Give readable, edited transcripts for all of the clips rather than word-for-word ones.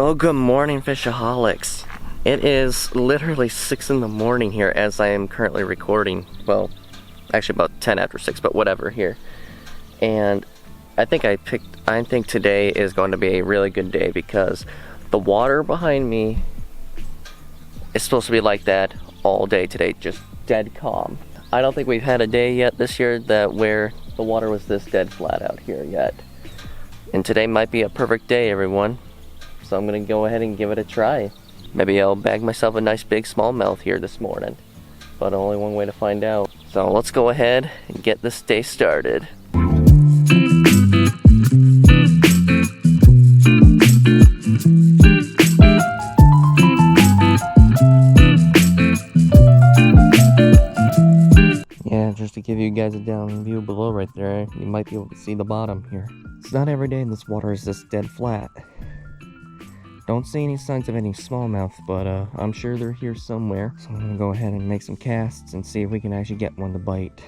Well, good morning, fishaholics. It is literally 6 in the morning here as I am currently recording. Well, actually about 10 after 6, but whatever here. And I think today is going to be a really good day because the water behind me is supposed to be like that all day today, just dead calm. I don't think we've had a day yet this year where the water was this dead flat out here yet. And today might be a perfect day, everyone. So I'm gonna go ahead and give it a try. Maybe I'll bag myself a nice big smallmouth here this morning. But only one way to find out. So let's go ahead and get this day started. Yeah, just to give you guys a down view below right there, you might be able to see the bottom here. It's not every day this water is this dead flat. Don't see any signs of any smallmouth, but I'm sure they're here somewhere. So I'm gonna go ahead and make some casts and see if we can actually get one to bite.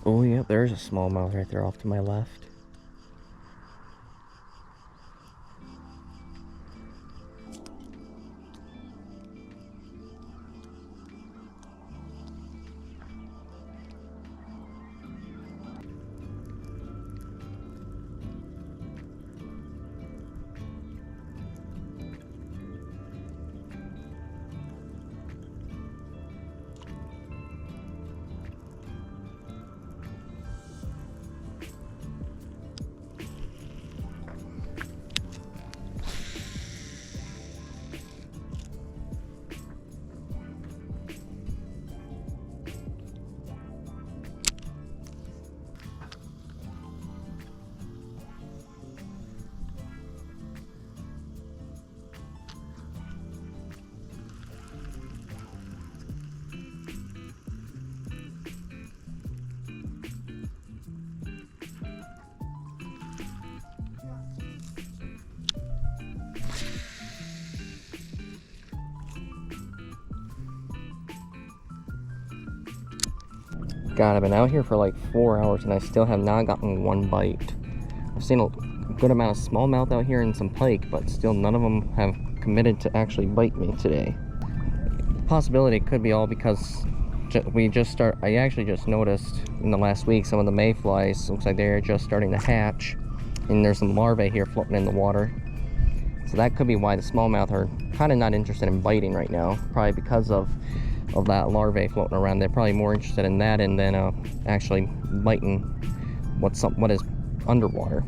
Oh yeah, there's a smallmouth right there off to my left. God, I've been out here for like 4 hours and I still have not gotten one bite. I've seen a good amount of smallmouth out here and some pike, but still none of them have committed to actually bite me today. Possibility could be all because I actually just noticed in the last week some of the mayflies, looks like they're just starting to hatch. And there's some larvae here floating in the water. So that could be why the smallmouth are kind of not interested in biting right now. Probably because of that larvae floating around. They're probably more interested in that and then actually biting what is underwater.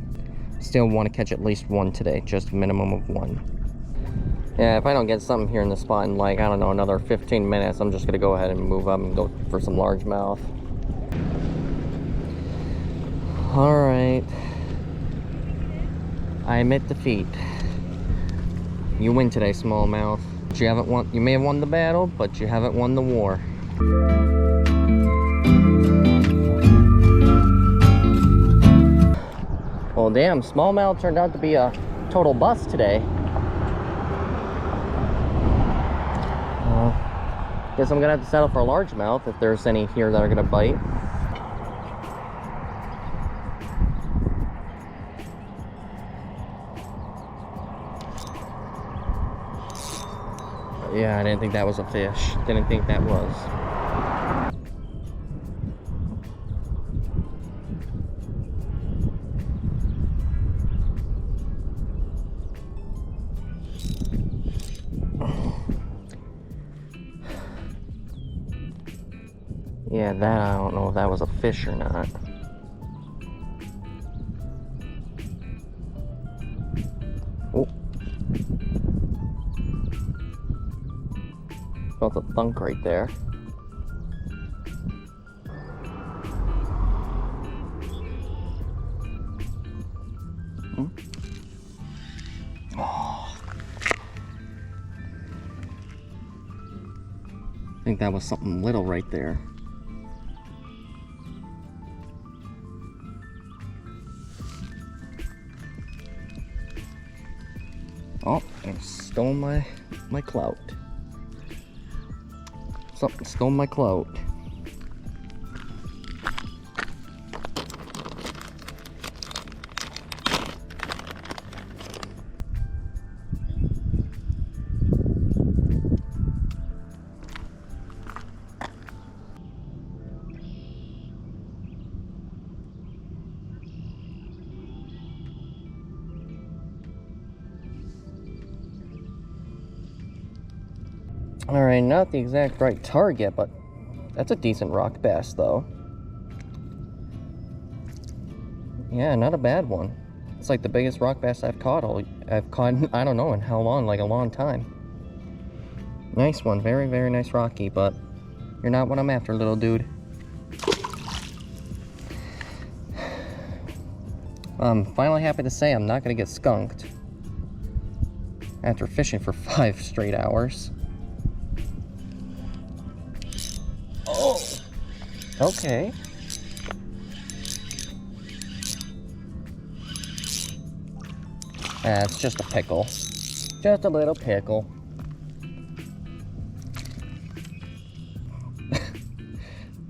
Still want to catch at least one today, just a minimum of one. Yeah, if I don't get something here in the spot in like, I don't know, another 15 minutes, I'm just gonna go ahead and move up and go for some largemouth. Alright, I admit defeat. You win today, smallmouth. You may have won the battle, but you haven't won the war. Well, damn, smallmouth turned out to be a total bust today. Guess I'm gonna have to settle for a largemouth if there's any here that are gonna bite. Yeah, I didn't think that was a fish. Didn't think that was. Yeah, that I don't know if that was a fish or not. Oh. Felt a thunk right there. think that was something little right there. Oh, and stole my clout. Something stole my clout. Alright, not the exact right target, but that's a decent rock bass, though. Yeah, not a bad one. It's like the biggest rock bass I've caught, I don't know in how long, like a long time. Nice one, very, very nice rocky, but you're not what I'm after, little dude. I'm finally happy to say I'm not going to get skunked after fishing for 5 straight hours. Oh, okay. It's just a pickle. Just a little pickle.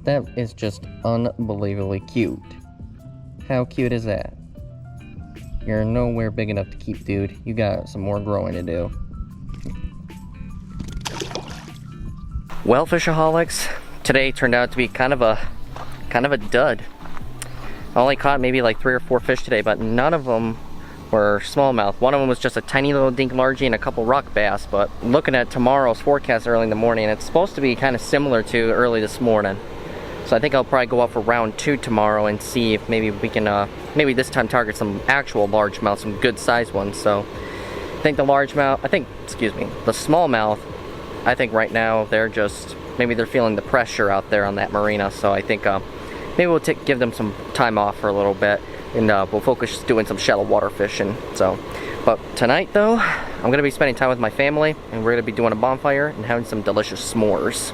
That is just unbelievably cute. How cute is that? You're nowhere big enough to keep, dude. You got some more growing to do. Well, fishaholics, today turned out to be kind of a dud. I only caught maybe like 3 or 4 fish today, but none of them were smallmouth. One of them was just a tiny little dink largie and a couple rock bass, but looking at tomorrow's forecast early in the morning, it's supposed to be kind of similar to early this morning. So I think I'll probably go out for round 2 tomorrow and see if maybe we can, maybe this time target some actual largemouth, some good sized ones. So I think the smallmouth, I think right now they're just, maybe they're feeling the pressure out there on that marina. So I think maybe we'll give them some time off for a little bit, and we'll focus doing some shallow water fishing. So, but tonight though, I'm going to be spending time with my family, and we're going to be doing a bonfire and having some delicious s'mores.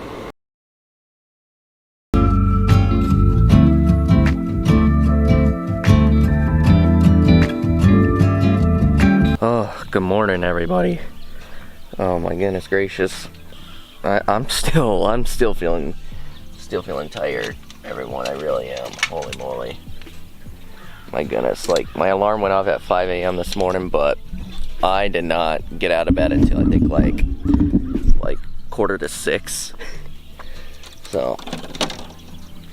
Oh, good morning, everybody. Oh my goodness gracious. I'm still feeling tired, everyone. I really am. Holy moly. My goodness, like my alarm went off at 5 a.m. this morning, but I did not get out of bed until I think like 5:45. So,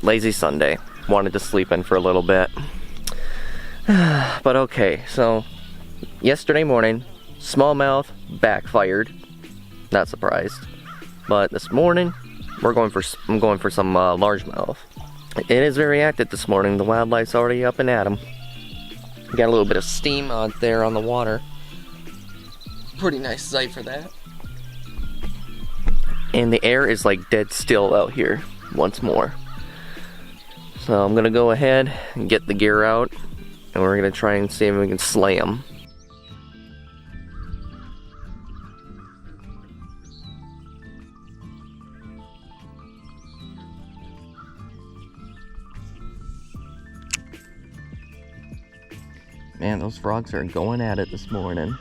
lazy Sunday. Wanted to sleep in for a little bit. But okay, so yesterday morning, smallmouth backfired. Not surprised. But this morning, I'm going for some largemouth. It is very active this morning. The wildlife's already up and at 'em. Got a little bit of steam out there on the water. Pretty nice sight for that. And the air is like dead still out here once more. So I'm gonna go ahead and get the gear out, and we're gonna try and see if we can slay them. Man, those frogs are going at it this morning.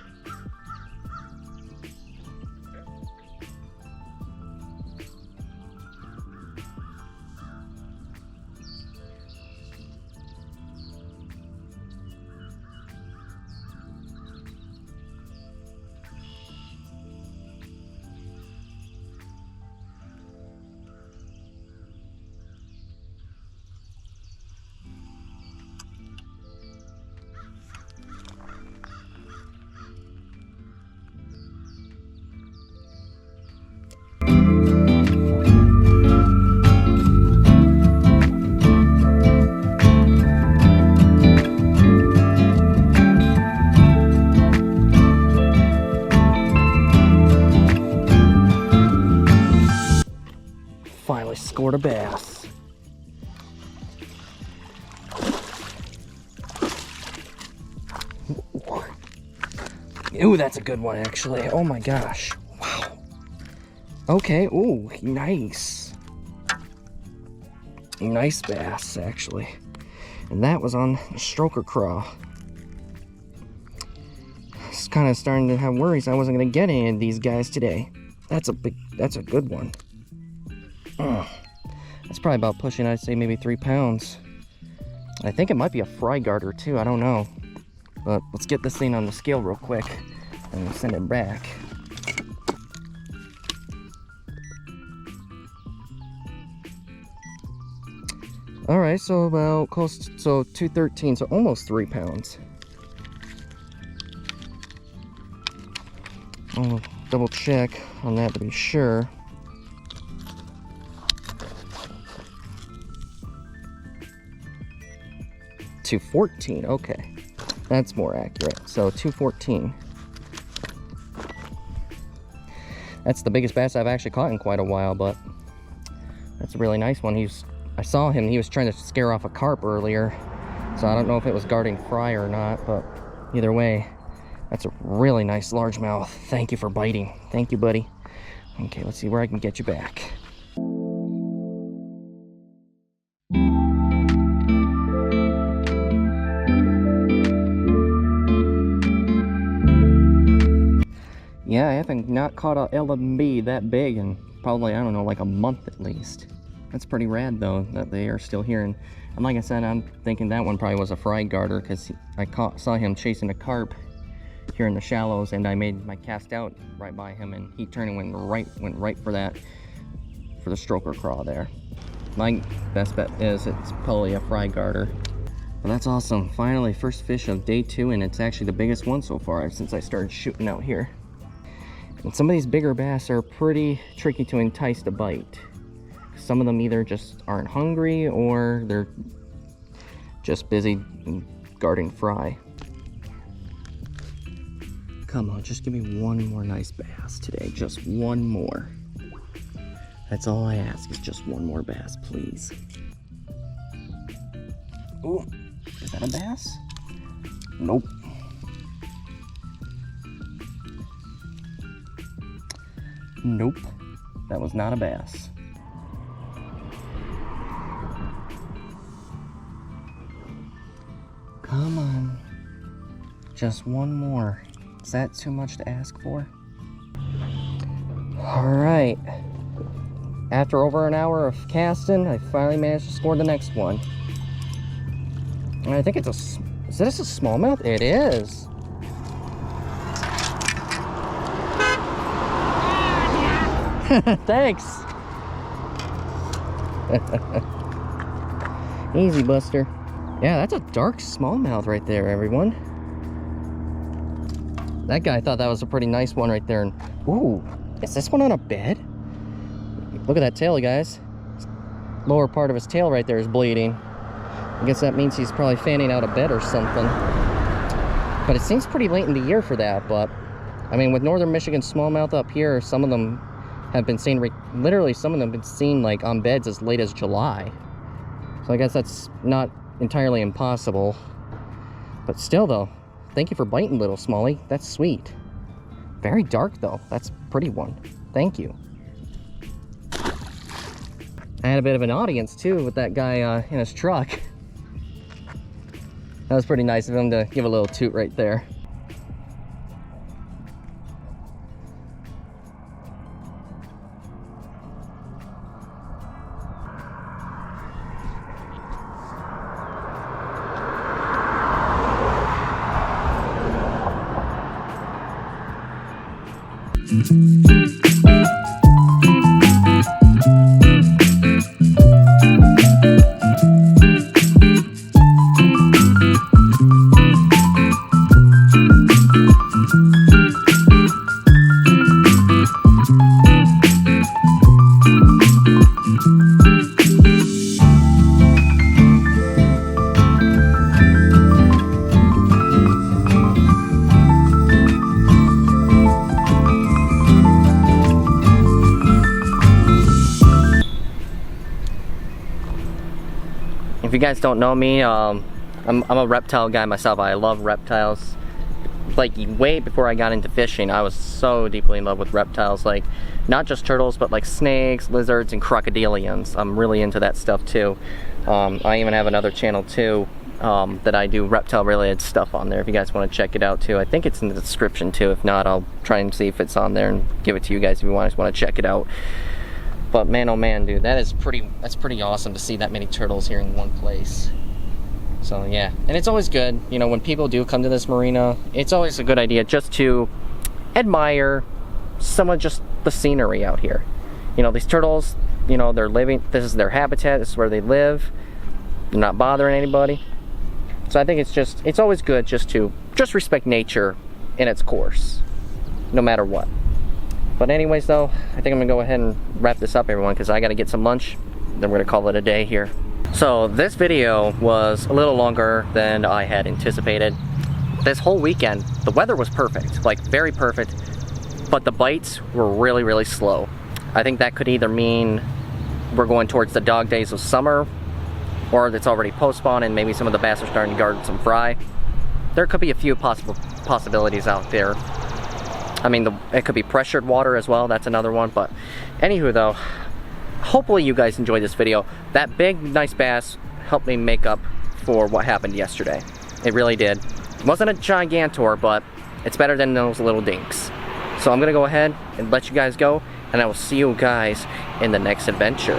Finally scored a bass. Ooh, that's a good one actually. Oh my gosh. Wow. Okay, ooh, nice. Nice bass, actually. And that was on a stroker craw. I was kind of starting to have worries I wasn't going to get any of these guys today. That's a good one. That's probably about pushing, I'd say maybe 3 pounds. I think it might be a fry garter too, I don't know. But let's get this thing on the scale real quick and send it back. All right, so about close, so 213, so almost 3 pounds. I'll double check on that to be sure. $214, okay. That's more accurate. So 214. That's the biggest bass I've actually caught in quite a while, but that's a really nice one. I saw him, he was trying to scare off a carp earlier, so I don't know if it was guarding fry or not, but either way, that's a really nice largemouth. Thank you for biting. Thank you, buddy. Okay, let's see where I can get you back. Yeah, I haven't not caught a LMB that big in probably, I don't know, like a month at least. That's pretty rad though, that they are still here. And like I said, I'm thinking that one probably was a fry garter because I saw him chasing a carp here in the shallows, and I made my cast out right by him, and he turned and went right for the stroker craw there. My best bet is it's probably a fry garter. But that's awesome. Finally, first fish of day 2, and it's actually the biggest one so far since I started shooting out here. And some of these bigger bass are pretty tricky to entice to bite. Some of them either just aren't hungry or they're just busy guarding fry. Come on, just give me one more nice bass today. Just one more. That's all I ask, is just one more bass, please. Ooh, is that a bass? Nope. Nope, that was not a bass. Come on, just one more. Is that too much to ask for? All right, after over an hour of casting, I finally managed to score the next one. And I think it's is this a smallmouth? It is. Thanks. Easy, Buster. Yeah, that's a dark smallmouth right there, everyone. That guy thought that was a pretty nice one right there. And ooh, is this one on a bed? Look at that tail, guys. Lower part of his tail right there is bleeding. I guess that means he's probably fanning out a bed or something. But it seems pretty late in the year for that. But I mean, with northern Michigan smallmouth up here, some of them have been seen, literally some of them have been seen like on beds as late as July. So I guess that's not entirely impossible. But still though, thank you for biting, little smallie. That's sweet. Very dark though. That's a pretty one. Thank you. I had a bit of an audience too with that guy in his truck. That was pretty nice of him to give a little toot right there. If you guys don't know me, I'm a reptile guy myself. I love reptiles. like way before I got into fishing, I was so deeply in love with reptiles, like not just turtles, but like snakes, lizards, and crocodilians. I'm really into that stuff too. I even have another channel too that I do reptile related stuff on there if you guys want to check it out too. I think it's in the description too. If not, I'll try and see if it's on there and give it to you guys if you guys want to check it out. But man, oh man, dude, that's pretty awesome to see that many turtles here in one place. So yeah, and it's always good, you know, when people do come to this marina, it's always a good idea just to admire some of just the scenery out here. You know, these turtles, you know, they're living, this is their habitat, this is where they live. They're not bothering anybody. So I think it's always good just to respect nature in its course, no matter what. But anyways though, I think I'm gonna go ahead and wrap this up, everyone, because I gotta get some lunch, then we're gonna call it a day here. So this video was a little longer than I had anticipated. This whole weekend, the weather was perfect, like very perfect, but the bites were really, really slow. I think that could either mean we're going towards the dog days of summer, or it's already post-spawn and maybe some of the bass are starting to guard some fry. There could be a few possibilities out there. I mean, it could be pressured water as well, that's another one, but anywho though, hopefully you guys enjoyed this video. That big, nice bass helped me make up for what happened yesterday. It really did. It wasn't a gigantor, but it's better than those little dinks. So I'm gonna go ahead and let you guys go, and I will see you guys in the next adventure.